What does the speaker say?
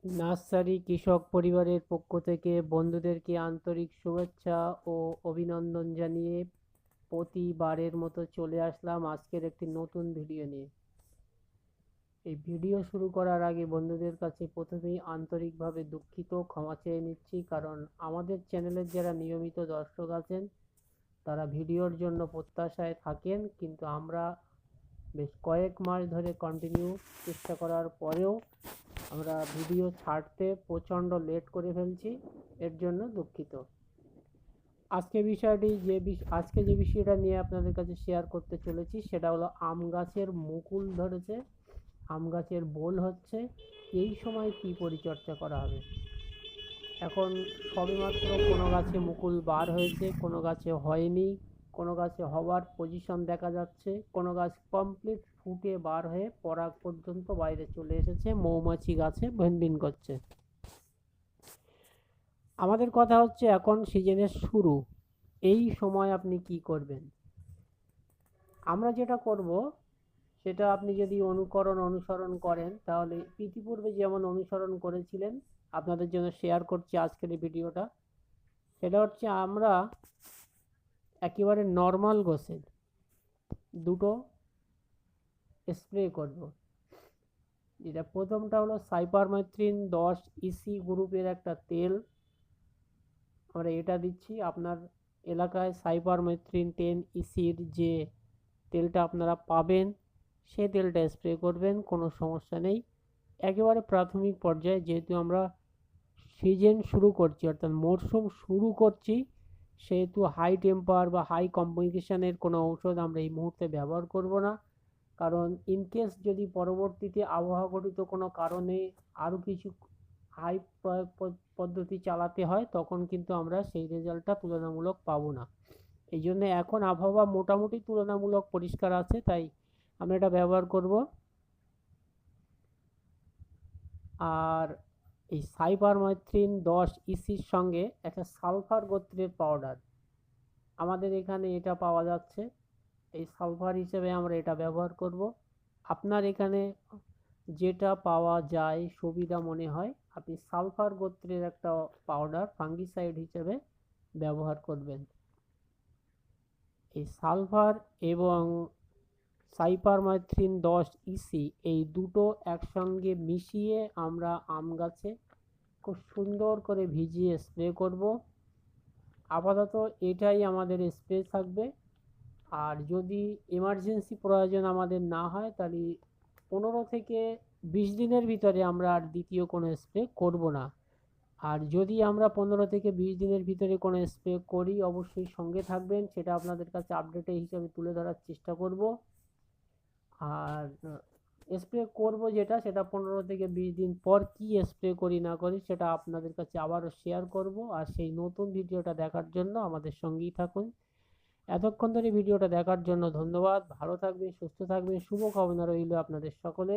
Nursery কৃষক পরিবারের পক্ষ থেকে বন্ধুদেরকে আন্তরিক শুভেচ্ছা ও অভিনন্দন জানিয়ে প্রতিবারের মতো চলে আসলাম আজকের একটি নতুন ভিডিও নিয়ে। এই ভিডিও শুরু করার আগে বন্ধুদের কাছে প্রথমেই আন্তরিকভাবে দুঃখিত, ক্ষমা চেয়ে নিচ্ছি, কারণ আমাদের চ্যানেলের যারা নিয়মিত দর্শক আছেন তারা ভিডিওর জন্য প্রত্যাশায় থাকেন, কিন্তু আমরা বেশ কয়েক মাস ধরে কন্টিনিউ চেষ্টা করার পরেও আমরা ভিডিও ছাড়তে প্রচণ্ড লেট করে ফেলছি, এর জন্য দুঃখিত। আজকে যে বিষয়টা নিয়ে আপনাদের কাছে শেয়ার করতে চলেছি সেটা হলো আম গাছের মুকুল ধরেছে, আম গাছের বোল হচ্ছে, এই সময় কি পরিচর্যা করা হবে। এখন সবেমাত্র কোনো গাছে মুকুল বার হয়েছে, কোনো গাছে হয়নি, কোনো গাছে হওয়ার পজিশন দেখা যাচ্ছে, কোনো গাছ কমপ্লিট ফুটে বার হয়ে পরাগ পর্যন্ত বাইরে চলে এসেছে, মৌমাছি গাছে ভিনভিন করছে। আমাদের কথা হচ্ছে এখন সিজনের শুরু, এই সময় আপনি কি করবেন। আমরা যেটা করব সেটা আপনি যদি অনুসরণ করেন তাহলে ইতিপূর্বে যেমন অনুসরণ করেছিলেন আপনাদের জন্য শেয়ার করছি আজকের এই ভিডিওটা। সেটা হচ্ছে আমরা একেবারে নর্মাল গোছের দুটো স্প্রে করব। যেটা প্রথমটা হলো সাইপারমেথ্রিন 10 EC গ্রুপের একটা তেল, আমরা এটা দিচ্ছি। আপনার এলাকায় সাইপারমেথ্রিন 10 ECর যে তেলটা আপনারা পাবেন সে তেলটা স্প্রে করবেন, কোনো সমস্যা নেই। একেবারে প্রাথমিক পর্যায়ে যেহেতু আমরা সিজন শুরু করছি অর্থাৎ মরশুম শুরু করছি, সেহেতু হাই টেম্পার বা হাই কম্বিনেশনের কোনো ঔষধ আমরা এই মুহূর্তে ব্যবহার করব না, কারণ ইনকেস যদি পরবর্তীতে আবহাওয়া ঘটিত কোনো কারণে আরও কিছু হাই প্রয়োগ পদ্ধতি চালাতে হয় তখন কিন্তু আমরা সেই রেজাল্টটা তুলনামূলক পাবো না। এই জন্য এখন আবহাওয়া মোটামুটি তুলনামূলক পরিষ্কার আছে, তাই আমরা এটা ব্যবহার করব। আর এই সাইপারমেথ্রিন 10 ECর সঙ্গে একটা সালফার গোত্রের পাউডার আমাদের এখানে এটা পাওয়া যাচ্ছে, এই সালফার হিসেবে আমরা এটা ব্যবহার করব। আপনার এখানে যেটা পাওয়া যায় সুবিধা মনে হয় আপনি সালফার গোত্রের একটা পাউডার ফাঙ্গিসাইড হিসেবে ব্যবহার করবেন। এই সালফার এবং সাইপারমেথ্রিন 10 EC এই দুটো একসঙ্গে মিশিয়ে আমরা আম গাছে খুব সুন্দর করে ভিজিয়ে স্প্রে করব। আপাতত এটাই আমাদের স্প্রে থাকবে। আর যদি এমার্জেন্সি প্রয়োজন আমাদের না হয় তাহলে 15 থেকে 20 দিনের ভিতরে আমরা আর দ্বিতীয় কোনো স্প্রে করব না। আর যদি আমরা 15 থেকে 20 দিনের ভিতরে কোনো স্প্রে করি অবশ্যই সঙ্গে থাকবেন, সেটা আপনাদের কাছে আপডেট হিসাবে তুলে ধরার চেষ্টা করব। আর স্প্রে করব যেটা সেটা 15 থেকে 20 দিন পর কি স্প্রে করি না করি সেটা আপনাদের কাছে আবারও শেয়ার করব। আর সেই নতুন ভিডিওটা দেখার জন্য আমাদের সঙ্গেই থাকুন। এতক্ষণ ধরে ভিডিওটা দেখার জন্য ধন্যবাদ। ভালো থাকবেন, সুস্থ থাকবেন, শুভকামনা রইল আপনাদের সকলের।